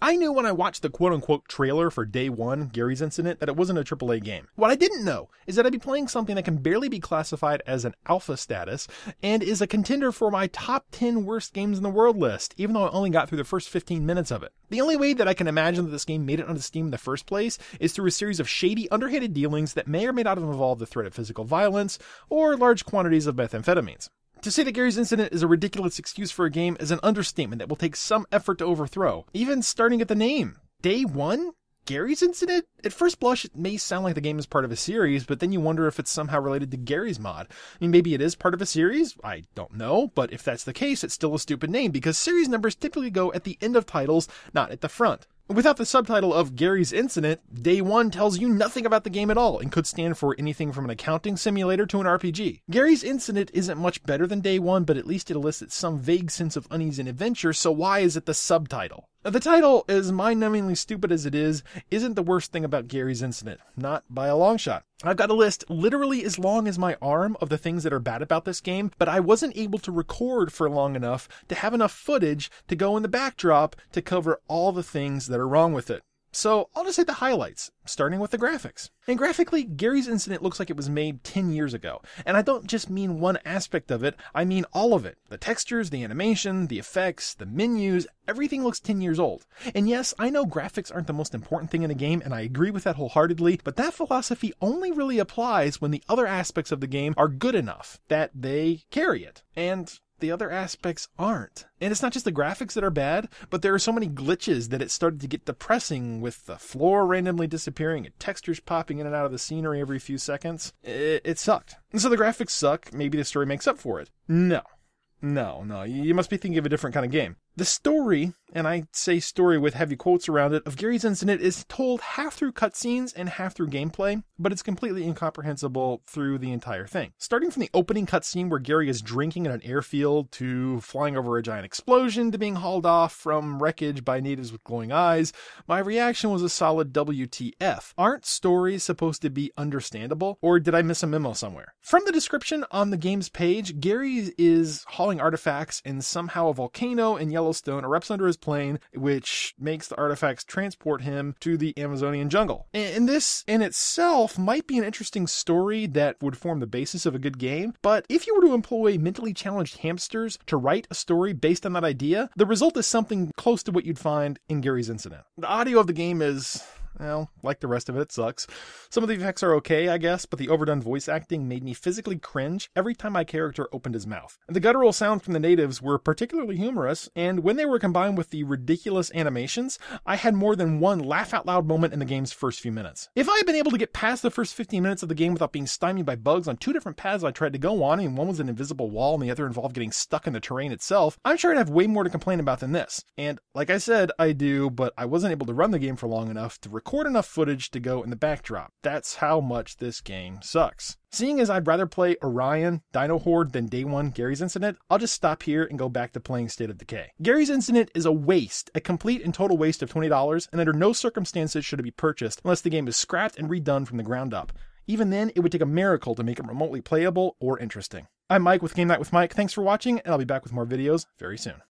I knew when I watched the quote-unquote trailer for Day 1, Garry's Incident, that it wasn't a AAA game. What I didn't know is that I'd be playing something that can barely be classified as an alpha status, and is a contender for my top 10 worst games in the world list, even though I only got through the first 15 minutes of it. The only way that I can imagine that this game made it onto Steam in the first place is through a series of shady, underhanded dealings that may or may not have involved the threat of physical violence, or large quantities of methamphetamines. To say that Garry's Incident is a ridiculous excuse for a game is an understatement that will take some effort to overthrow, even starting at the name. Day 1? Garry's Incident? At first blush, it may sound like the game is part of a series, but then you wonder if it's somehow related to Garry's Mod. I mean, maybe it is part of a series? I don't know, but if that's the case, it's still a stupid name, because series numbers typically go at the end of titles, not at the front. Without the subtitle of Garry's Incident, Day 1 tells you nothing about the game at all and could stand for anything from an accounting simulator to an RPG. Garry's Incident isn't much better than Day 1, but at least it elicits some vague sense of unease and adventure, so why is it the subtitle? The title, as mind-numbingly stupid as it is, isn't the worst thing about Garry's Incident. Not by a long shot. I've got a list literally as long as my arm of the things that are bad about this game, but I wasn't able to record for long enough to have enough footage to go in the backdrop to cover all the things that are wrong with it. So I'll just hit the highlights, starting with the graphics. And graphically, Garry's Incident looks like it was made 10 years ago. And I don't just mean one aspect of it, I mean all of it. The textures, the animation, the effects, the menus, everything looks 10 years old. And yes, I know graphics aren't the most important thing in a game, and I agree with that wholeheartedly, but that philosophy only really applies when the other aspects of the game are good enough that they carry it. And the other aspects aren't. And it's not just the graphics that are bad, but there are so many glitches that it started to get depressing, with the floor randomly disappearing and textures popping in and out of the scenery every few seconds. It sucked. And so the graphics suck, maybe the story makes up for it. No, you must be thinking of a different kind of game. The story, and I say story with heavy quotes around it, of Garry's Incident is told half through cutscenes and half through gameplay, but it's completely incomprehensible through the entire thing. Starting from the opening cutscene where Garry is drinking in an airfield, to flying over a giant explosion, to being hauled off from wreckage by natives with glowing eyes, my reaction was a solid WTF. Aren't stories supposed to be understandable, or did I miss a memo somewhere? From the description on the game's page, Garry is hauling artifacts, and somehow a volcano in Yellowstone erupts under his plane, which makes the artifacts transport him to the Amazonian jungle. And this in itself might be an interesting story that would form the basis of a good game, but if you were to employ mentally challenged hamsters to write a story based on that idea, the result is something close to what you'd find in Garry's Incident. The audio of the game is, well, like the rest of it, it sucks. Some of the effects are okay, I guess, but the overdone voice acting made me physically cringe every time my character opened his mouth. The guttural sounds from the natives were particularly humorous, and when they were combined with the ridiculous animations, I had more than one laugh-out-loud moment in the game's first few minutes. If I had been able to get past the first 15 minutes of the game without being stymied by bugs on two different paths I tried to go on, and one was an invisible wall and the other involved getting stuck in the terrain itself, I'm sure I'd have way more to complain about than this. And like I said, I do, but I wasn't able to run the game for long enough to record enough footage to go in the backdrop. That's how much this game sucks. Seeing as I'd rather play Orion, Dino Horde than Day 1 Garry's Incident, I'll just stop here and go back to playing State of Decay. Garry's Incident is a waste, a complete and total waste of $20, and under no circumstances should it be purchased unless the game is scrapped and redone from the ground up. Even then, it would take a miracle to make it remotely playable or interesting. I'm Mike with Game Night with Mike. Thanks for watching, and I'll be back with more videos very soon.